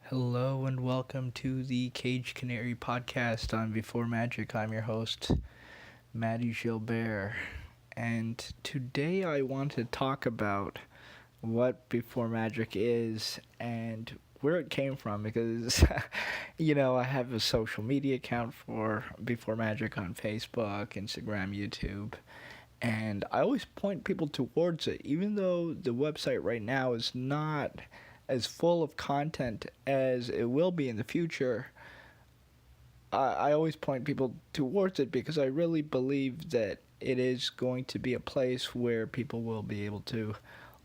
Hello and welcome to the CAGED Canary podcast on Before Magic. I'm your host, Maddie Gilbert, and today I want to talk about what Before Magic is and where it came from because, I have a social media account for Before Magic on Facebook, Instagram, YouTube, and I always point people towards it, even though the website right now is not as full of content as it will be in the future. I always point people towards it because I really believe that it is going to be a place where people will be able to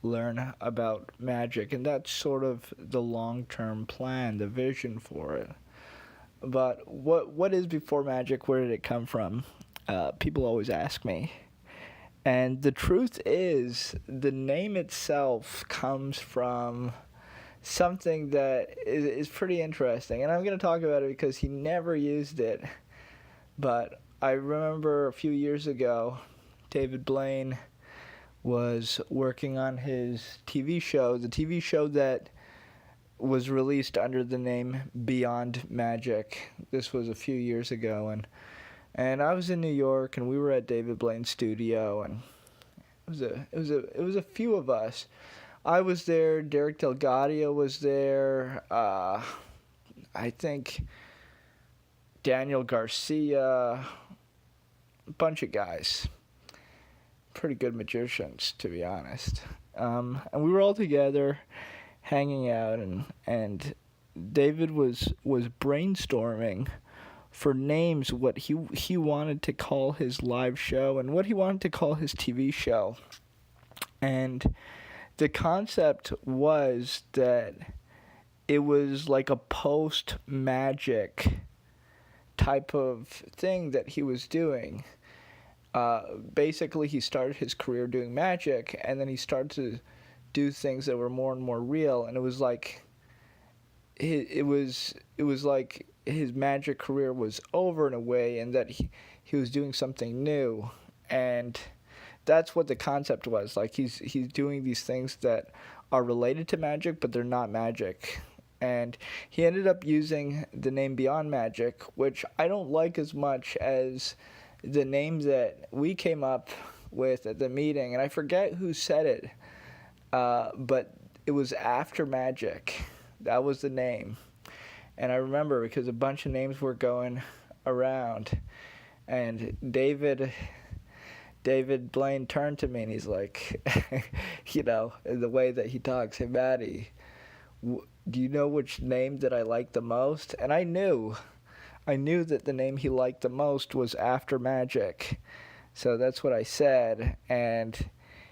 learn about magic, and that's sort of the long-term plan, the vision for it. But what is Before Magic? Where did it come from? People always ask me. And the truth is, the name itself comes from something that is pretty interesting. And I'm going to talk about it because he never used it. But I remember a few years ago, David Blaine was working on his TV show, the TV show that was released under the name Beyond Magic. This was a few years ago, and I was in New York, and we were at David Blaine's studio, and it was a few of us. I was there. Derek Delgadio was there. I think Daniel Garcia, a bunch of guys, pretty good magicians, to be honest. And we were all together, hanging out, and David was brainstorming for names, what he wanted to call his live show and what he wanted to call his TV show. And the concept was that it was like a post-magic type of thing that he was doing. Basically, he started his career doing magic, and then he started to do things that were more and more real, and it was like it was like his magic career was over in a way, and that he was doing something new. And that's what the concept was. Like, he's doing these things that are related to magic, but they're not magic. And he ended up using the name Beyond Magic, which I don't like as much as the name that we came up with at the meeting. And I forget who said it, but it was After Magic. That was the name. And I remember because a bunch of names were going around, and David Blaine turned to me and he's like, the way that he talks, "Hey, Maddie, do you know which name that I like the most?" And I knew that the name he liked the most was After Magic. So that's what I said, and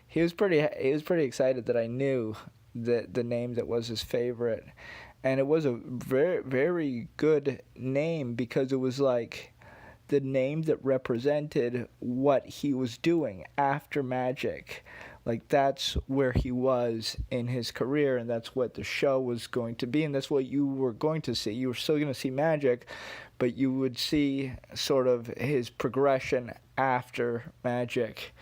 he was pretty excited that I knew that the name that was his favorite. And it was a very, very good name because it was like the name that represented what he was doing after magic. Like, that's where he was in his career, and that's what the show was going to be, and that's what you were going to see. You were still going to see magic, but you would see sort of his progression after magic,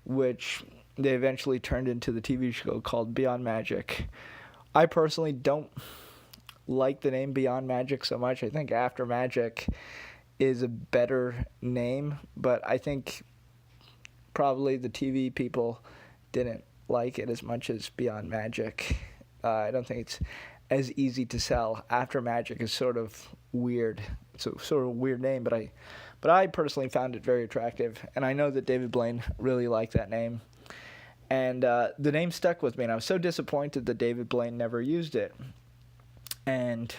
which they eventually turned into the TV show called Beyond Magic. I personally don't like the name Beyond Magic so much. I think After Magic is a better name, but I think probably the TV people didn't like it as much as Beyond Magic. I don't think it's as easy to sell. After Magic is sort of weird. It's a sort of weird name, but I personally found it very attractive, and I know that David Blaine really liked that name. And the name stuck with me, and I was so disappointed that David Blaine never used it. And,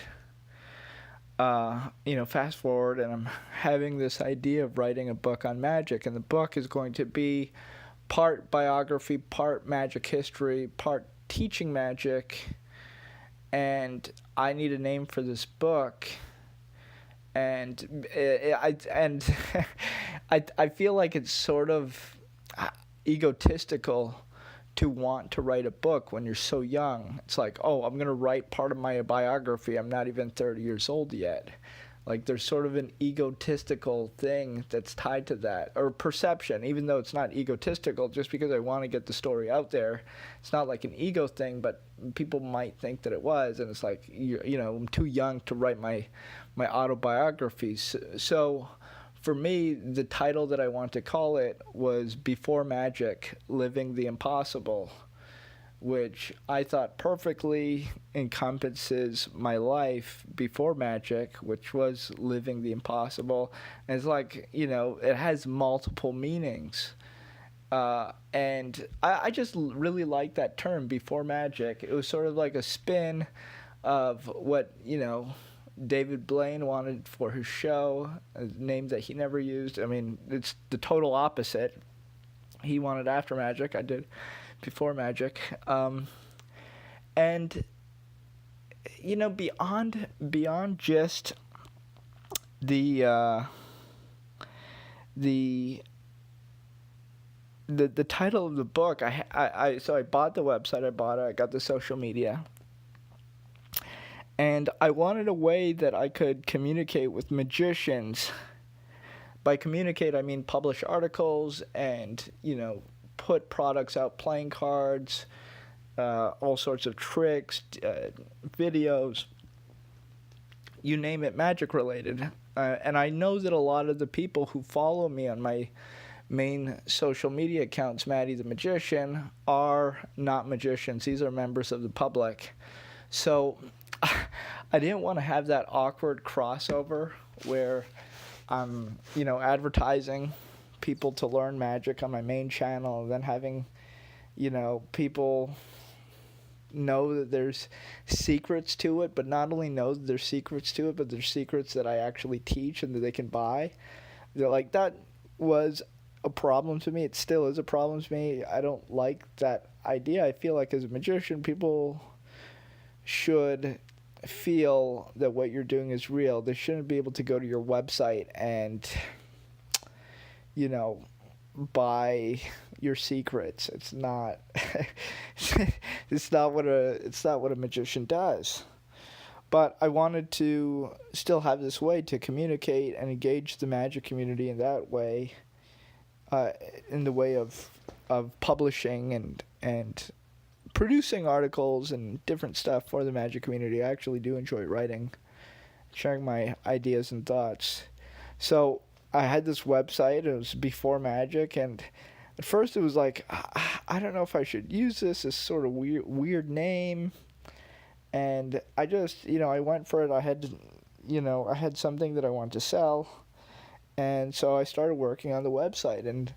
fast forward, and I'm having this idea of writing a book on magic, and the book is going to be part biography, part magic history, part teaching magic, and I need a name for this book. And I feel like it's sort of egotistical to want to write a book when you're so young. It's like, oh, I'm going to write part of my biography. I'm not even 30 years old yet. Like there's sort of an egotistical thing that's tied to that, or perception, even though it's not egotistical. Just because I want to get the story out there, it's not like an ego thing, but people might think that it was, and it's like, I'm too young to write my autobiographies. So for me, the title that I want to call it was Before Magic, Living the Impossible, which I thought perfectly encompasses my life before magic, which was living the impossible. And it's like, it has multiple meanings. And I just really like that term, before magic. It was sort of like a spin of what, David Blaine wanted for his show, a name that he never used. I mean, it's the total opposite. He wanted after magic. I did before magic. And beyond just the title of the book, so I bought the website, I got the social media, and I wanted a way that I could communicate with magicians. By communicate, I mean publish articles and, put products out, playing cards, all sorts of tricks, videos, you name it, magic related. And I know that a lot of the people who follow me on my main social media accounts, Maddie the Magician, are not magicians. These are members of the public. So I didn't want to have that awkward crossover where I'm, advertising people to learn magic on my main channel, and then having, people know that there's secrets to it, but not only know that there's secrets to it, but there's secrets that I actually teach and that they can buy. They're like, that was a problem to me. It still is a problem to me. I don't like that idea. I feel like as a magician, people should feel that what you're doing is real. They shouldn't be able to go to your website and, buy your secrets. It's not it's not what a magician does. But I wanted to still have this way to communicate and engage the magic community in that way, in the way of publishing and producing articles and different stuff for the magic community. I actually do enjoy writing, sharing my ideas and thoughts. So I had this website. It was Before Magic, and at first it was like, I don't know if I should use this sort of weird name. And I just, I went for it. I had, I had something that I wanted to sell, and so I started working on the website. And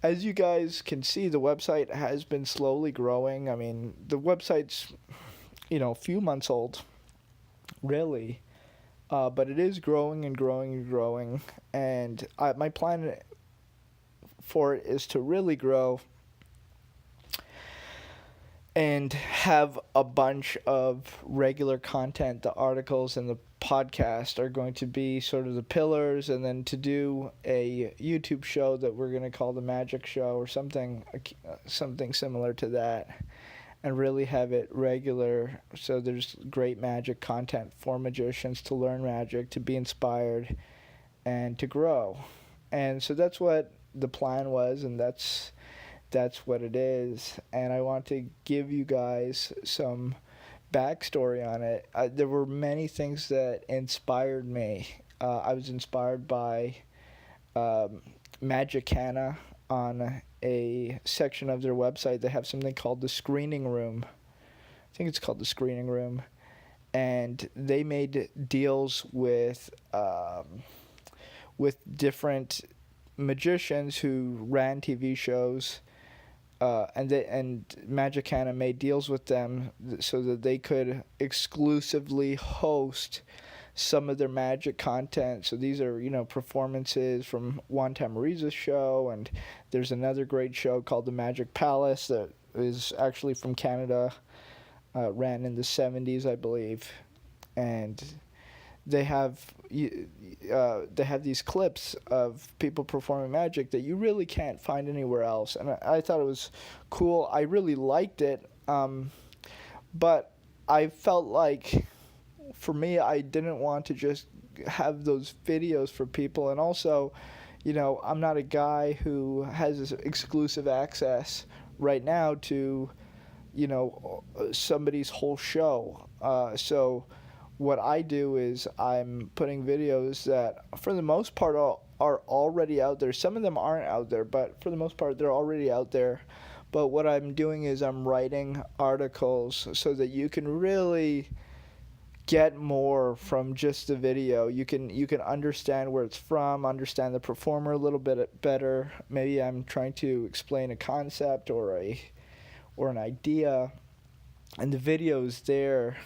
as you guys can see, the website has been slowly growing. I mean, the website's, a few months old, really. But it is growing and growing and growing. And my plan for it is to really grow and have a bunch of regular content. The articles and the podcast are going to be sort of the pillars, and then to do a YouTube show that we're going to call the Magic Show or something similar to that, and really have it regular, so there's great magic content for magicians to learn magic, to be inspired, and to grow. And so that's what the plan was, and that's what it is. And I want to give you guys some backstory on it. There were many things that inspired me. I was inspired by Magicana. On a section of their website, they have something called the Screening Room. I think it's called the Screening Room. And they made deals with different magicians who ran TV shows, and Magicana made deals with them so that they could exclusively host some of their magic content. So these are, performances from Juan Tamariza's show, and there's another great show called The Magic Palace that is actually from Canada, ran in the 70s, I believe. And they have these clips of people performing magic that you really can't find anywhere else. And I thought it was cool. I really liked it, but I felt like, for me, I didn't want to just have those videos for people. And also, I'm not a guy who has this exclusive access right now to, somebody's whole show. So what I do is I'm putting videos that, for the most part, are already out there. Some of them aren't out there, but for the most part, they're already out there. But what I'm doing is I'm writing articles so that you can really get more from just the video. You can understand where it's from, understand the performer a little bit better. Maybe I'm trying to explain a concept or an idea, and the video is there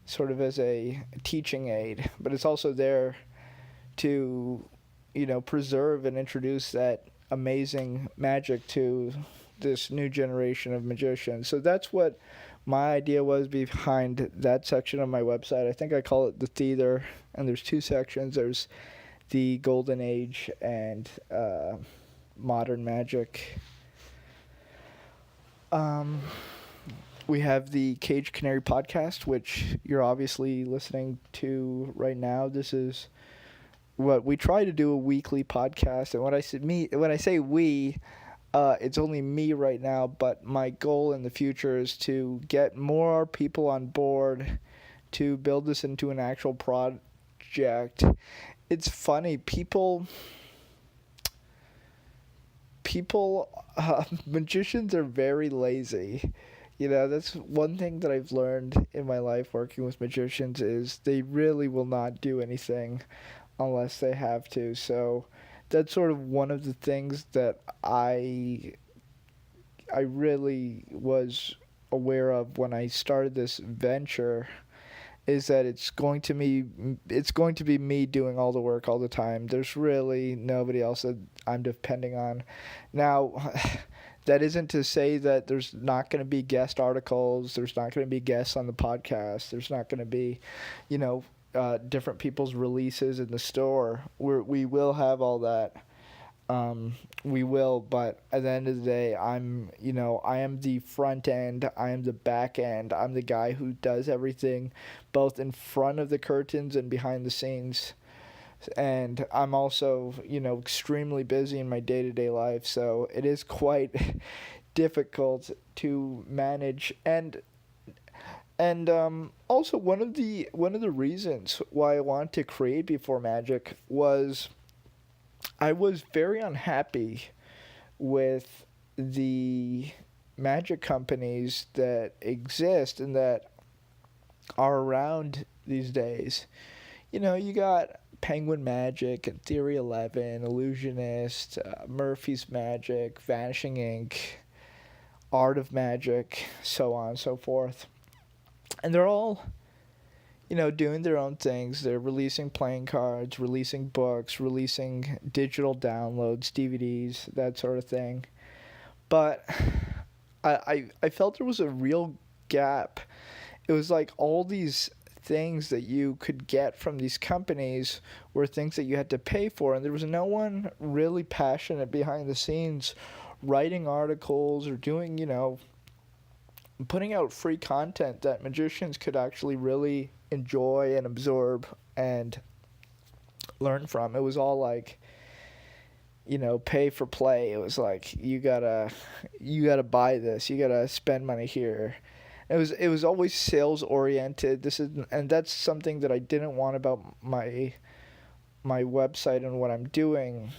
sort of as a teaching aid, but it's also there to preserve and introduce that amazing magic to this new generation of magicians. So that's what my idea was behind that section of my website. I think I call it the theater, and there's two sections. There's the golden age and modern magic. We have the Caged Canary podcast, which you're obviously listening to right now. This is what we try to do, a weekly podcast. And when I say we, it's only me right now, but my goal in the future is to get more people on board to build this into an actual project. It's funny, magicians are very lazy. That's one thing that I've learned in my life working with magicians is they really will not do anything unless they have to. So that's sort of one of the things that I really was aware of when I started this venture, is that it's going to be me doing all the work all the time. There's really nobody else that I'm depending on. Now, that isn't to say that there's not going to be guest articles, there's not going to be guests on the podcast, there's not going to be, different people's releases in the store. We will have all that. We will, but at the end of the day, I am the front end, I am the back end, I'm the guy who does everything, both in front of the curtains and behind the scenes. And I'm also, extremely busy in my day-to-day life, so it is quite difficult to manage. And also one of the reasons why I wanted to create Before Magic was I was very unhappy with the magic companies that exist and that are around these days. You got Penguin Magic and Theory 11, Illusionist, Murphy's Magic, Vanishing Ink, Art of Magic, so on and so forth. And they're all, doing their own things. They're releasing playing cards, releasing books, releasing digital downloads, DVDs, that sort of thing. But I felt there was a real gap. It was like all these things that you could get from these companies were things that you had to pay for, and there was no one really passionate behind the scenes writing articles or doing, putting out free content that magicians could actually really enjoy and absorb and learn from. It was all like, pay for play. It was like you gotta buy this, you gotta spend money here. It was always sales oriented. And that's something that I didn't want about my website and what I'm doing.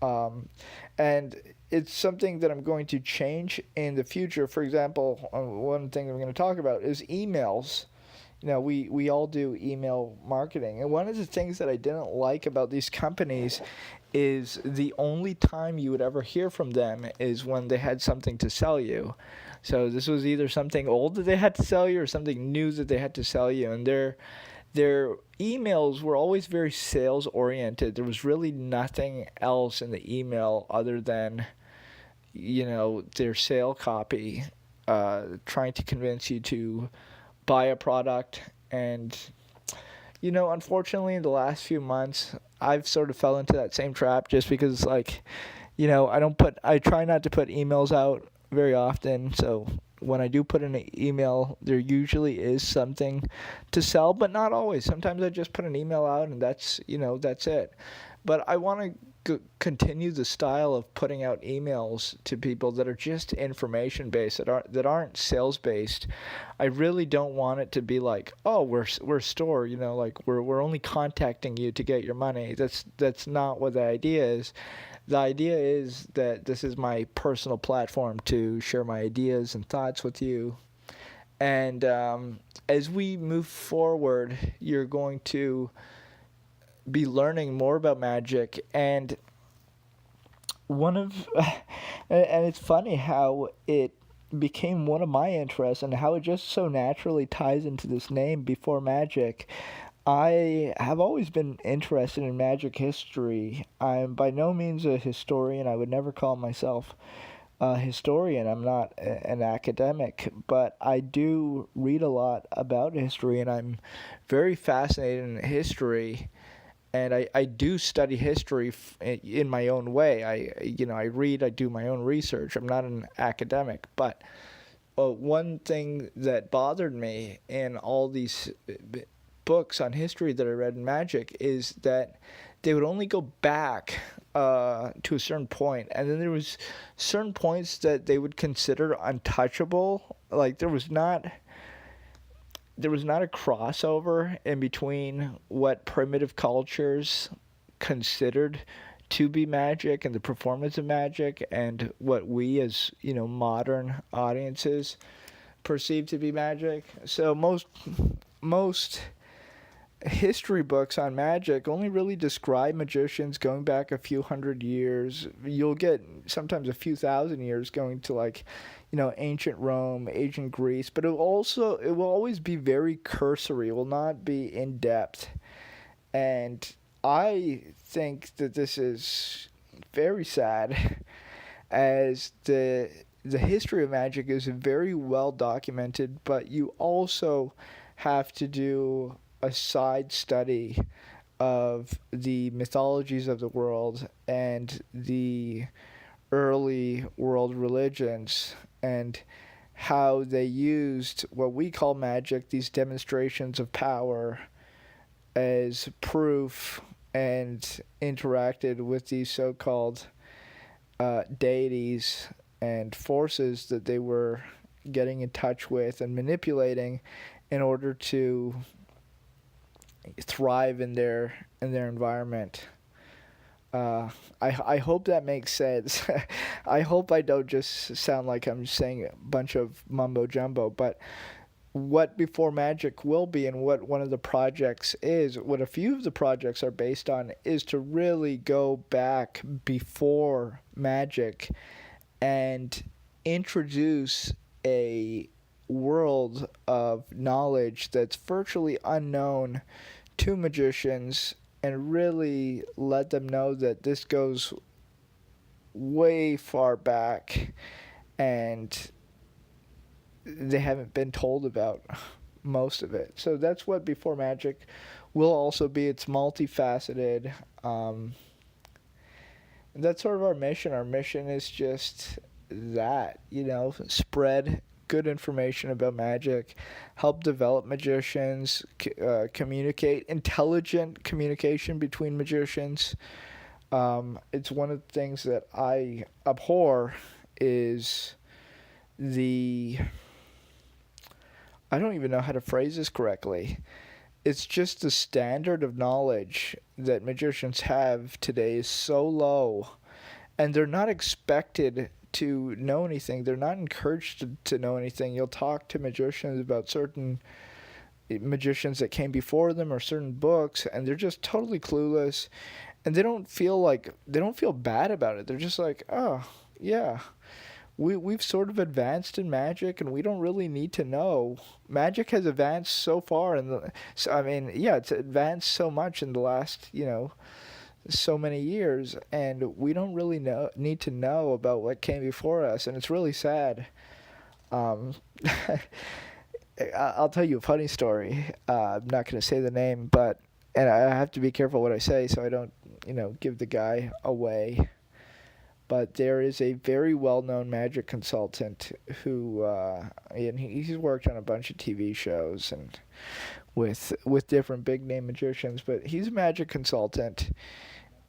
And it's something that I'm going to change in the future. For example, one thing that we're going to talk about is emails. We all do email marketing. And one of the things that I didn't like about these companies is the only time you would ever hear from them is when they had something to sell you. So this was either something old that they had to sell you or something new that they had to sell you. And their emails were always very sales oriented. There was really nothing else in the email other than, their sale copy, trying to convince you to buy a product. And, unfortunately, in the last few months, I've sort of fell into that same trap just because it's like, I try not to put emails out very often. So when I do put in an email, there usually is something to sell, but not always. Sometimes I just put an email out and that's it. But I want to continue the style of putting out emails to people that are just information based, that aren't sales based. I really don't want it to be like, oh, we're a store, like we're only contacting you to get your money. That's not what the idea is. The idea is that this is my personal platform to share my ideas and thoughts with you. And as we move forward, you're going to be learning more about magic. And and it's funny how it became one of my interests and how it just so naturally ties into this name, Before Magic. I have always been interested in magic history. I'm by no means a historian. I would never call myself a historian. I'm not an academic, but I do read a lot about history, and I'm very fascinated in history. And I do study history in my own way. I read, I do my own research. I'm not an academic, but one thing that bothered me in all these books on history that I read in magic is that they would only go back to a certain point, and then there was certain points that they would consider untouchable. Like there was not a crossover in between what primitive cultures considered to be magic and the performance of magic and what we as modern audiences perceive to be magic. So most history books on magic only really describe magicians going back a few hundred years. You'll get sometimes a few thousand years going to ancient Rome, ancient Greece, but it will always be very cursory. It will not be in depth. And I think that this is very sad, as the history of magic is very well documented, but you also have to do a side study of the mythologies of the world and the early world religions and how they used what we call magic, these demonstrations of power, as proof and interacted with these so-called deities and forces that they were getting in touch with and manipulating in order to thrive in their environment. I hope that makes sense. I hope I don't just sound like I'm saying a bunch of mumbo jumbo, but what Before Magic will be and what one of the projects is, what a few of the projects are based on, is to really go back before magic and introduce a world of knowledge that's virtually unknown to magicians and really let them know that this goes way far back and they haven't been told about most of it. So that's what Before Magic will also be. It's multifaceted. That's sort of our mission. Our mission is just that, spread good information about magic, help develop magicians, communicate, intelligent communication between magicians. It's one of the things that I abhor is I don't even know how to phrase this correctly. It's just the standard of knowledge that magicians have today is so low, and they're not expected to know anything. They're not encouraged to know anything. You'll talk to magicians about certain magicians that came before them or certain books, and they're just totally clueless, and they don't feel bad about it. They're just like, oh yeah, we've sort of advanced in magic, and we don't really need to know. Magic has advanced so far, it's advanced so much in the last so many years, and we don't really need to know about what came before us, and it's really sad. I'll tell you a funny story. I'm not going to say the name, and I have to be careful what I say so I don't give the guy away. but there is a very well-known magic consultant who, and he's worked on a bunch of TV shows and with different big name magicians, but he's a magic consultant,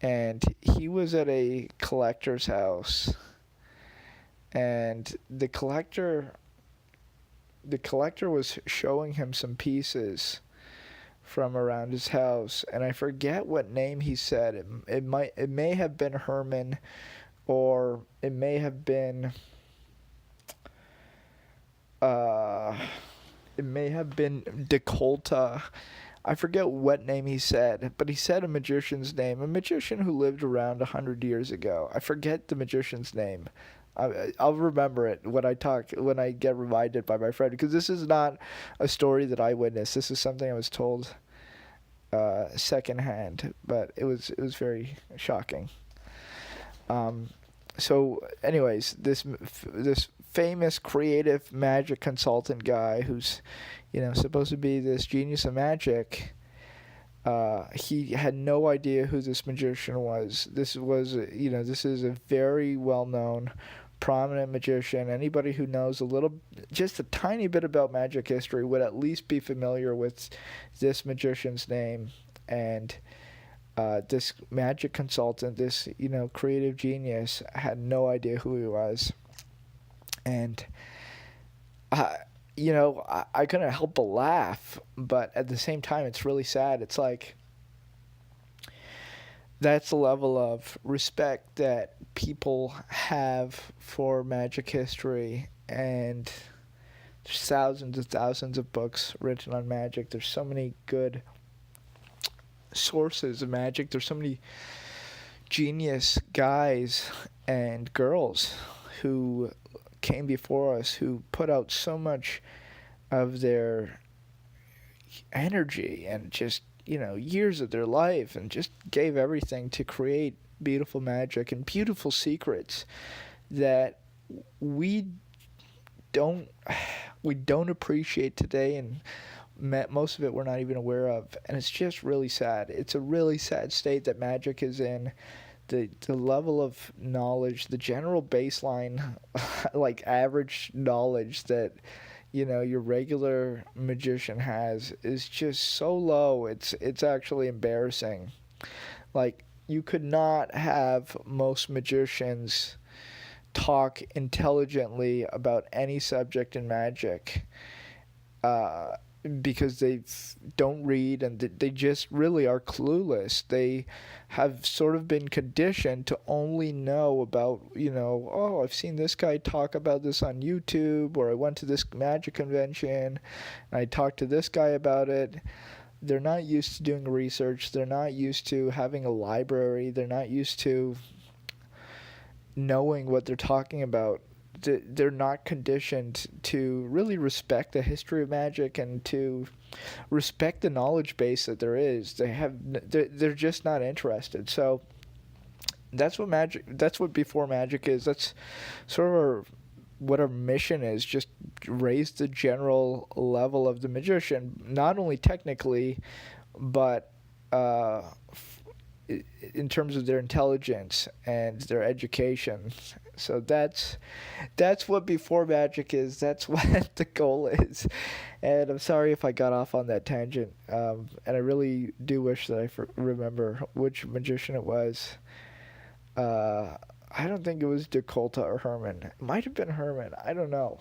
and he was at a collector's house, and the collector was showing him some pieces from around his house, and I forget what name he said. It may have been Herman, or it may have been Decolta. I forget what name he said, but he said a magician's name, a magician who lived around 100 years ago. I forget the magician's name. I'll remember it when I get reminded by my friend, because this is not a story that I witnessed. This is something I was told secondhand, but it was very shocking. So anyways, this famous creative magic consultant guy who's, supposed to be this genius of magic, he had no idea who this magician was. This is a very well-known, prominent magician. Anybody who knows just a tiny bit about magic history would at least be familiar with this magician's name. And this magic consultant, this creative genius, had no idea who he was. And I couldn't help but laugh, but at the same time it's really sad. It's like, that's the level of respect that people have for magic history, and there's thousands and thousands of books written on magic. There's so many good sources of magic. There's so many genius guys and girls who came before us, who put out so much of their energy and just years of their life, and just gave everything to create beautiful magic and beautiful secrets that we don't appreciate today, and most of it we're not even aware of. And it's just really sad. It's a really sad state that magic is in. The level of knowledge, the general baseline, like average knowledge that your regular magician has, is just so low. It's actually embarrassing. Like, you could not have most magicians talk intelligently about any subject in magic, because they don't read, and they just really are clueless. They have sort of been conditioned to only know about, I've seen this guy talk about this on YouTube, or I went to this magic convention and I talked to this guy about it. They're not used to doing research. They're not used to having a library. They're not used to knowing what they're talking about. They're not conditioned to really respect the history of magic and to respect the knowledge base that there is. They're just not interested. So that's what Before Magic is. That's sort of what our mission is, just raise the general level of the magician, not only technically, but in terms of their intelligence and their education. So that's what Before Magic is. That's what the goal is. And I'm sorry if I got off on that tangent. And I really do wish that I remember which magician it was. I don't think it was Decolta or Herman. It might have been Herman. I don't know.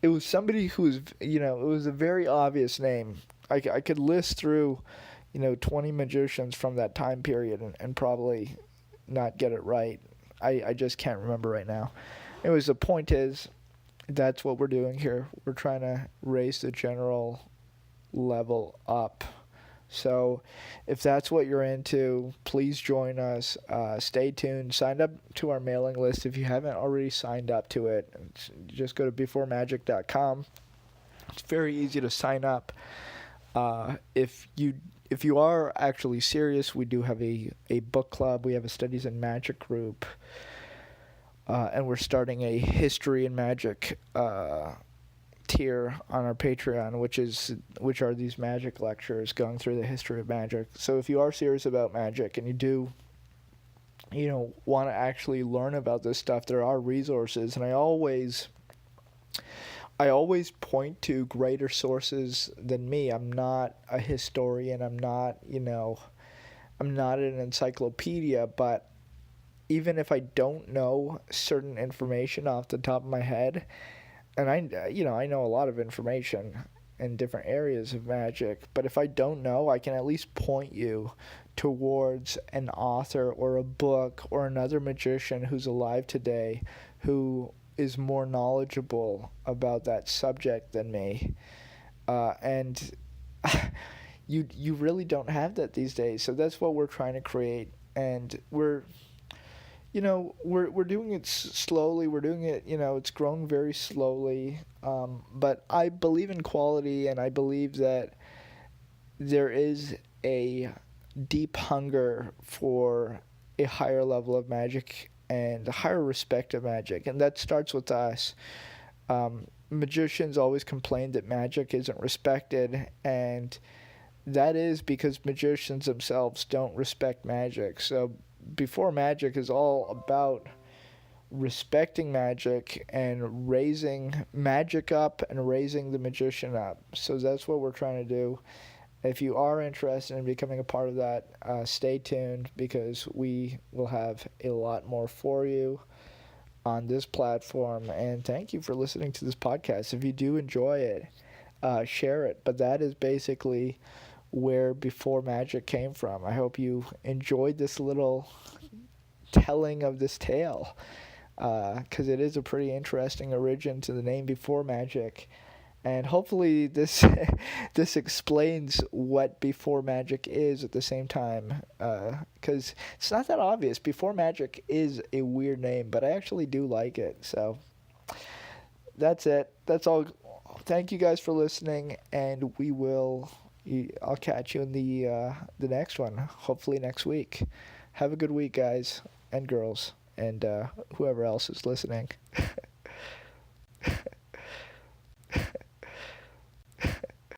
It was somebody who was, it was a very obvious name. I could list through 20 magicians from that time period and probably not get it right. I just can't remember right now. Anyways, the point is, that's what we're doing here. We're trying to raise the general level up. So if that's what you're into, please join us. Stay tuned. Sign up to our mailing list if you haven't already signed up to it. Just go to beforemagic.com. It's very easy to sign up. If you are actually serious, we do have a book club. We have a Studies in Magic group. And we're starting a History in Magic tier on our Patreon, which are these magic lectures going through the history of magic. So if you are serious about magic and you do want to actually learn about this stuff, there are resources, and I always point to greater sources than me. I'm not a historian. I'm not an encyclopedia, but even if I don't know certain information off the top of my head, and I know a lot of information in different areas of magic, but if I don't know, I can at least point you towards an author or a book or another magician who's alive today who is more knowledgeable about that subject than me. And you really don't have that these days. So that's what we're trying to create, and we're doing it slowly. We're doing it, it's growing very slowly. But I believe in quality, and I believe that there is a deep hunger for a higher level of magic and a higher respect of magic, and that starts with us. Magicians always complain that magic isn't respected, and that is because magicians themselves don't respect magic. So before magic is all about respecting magic and raising magic up and raising the magician up. So that's what we're trying to do. If you are interested in becoming a part of that, stay tuned, because we will have a lot more for you on this platform. And thank you for listening to this podcast. If you do enjoy it, share it. But that is basically where Before Magic came from. I hope you enjoyed this little telling of this tale, because it is a pretty interesting origin to the name Before Magic. And hopefully this this explains what Before Magic is at the same time, because it's not that obvious. Before Magic is a weird name, but I actually do like it. So that's it. That's all. Thank you guys for listening, and I'll catch you in the next one, hopefully next week. Have a good week, guys and girls, and whoever else is listening.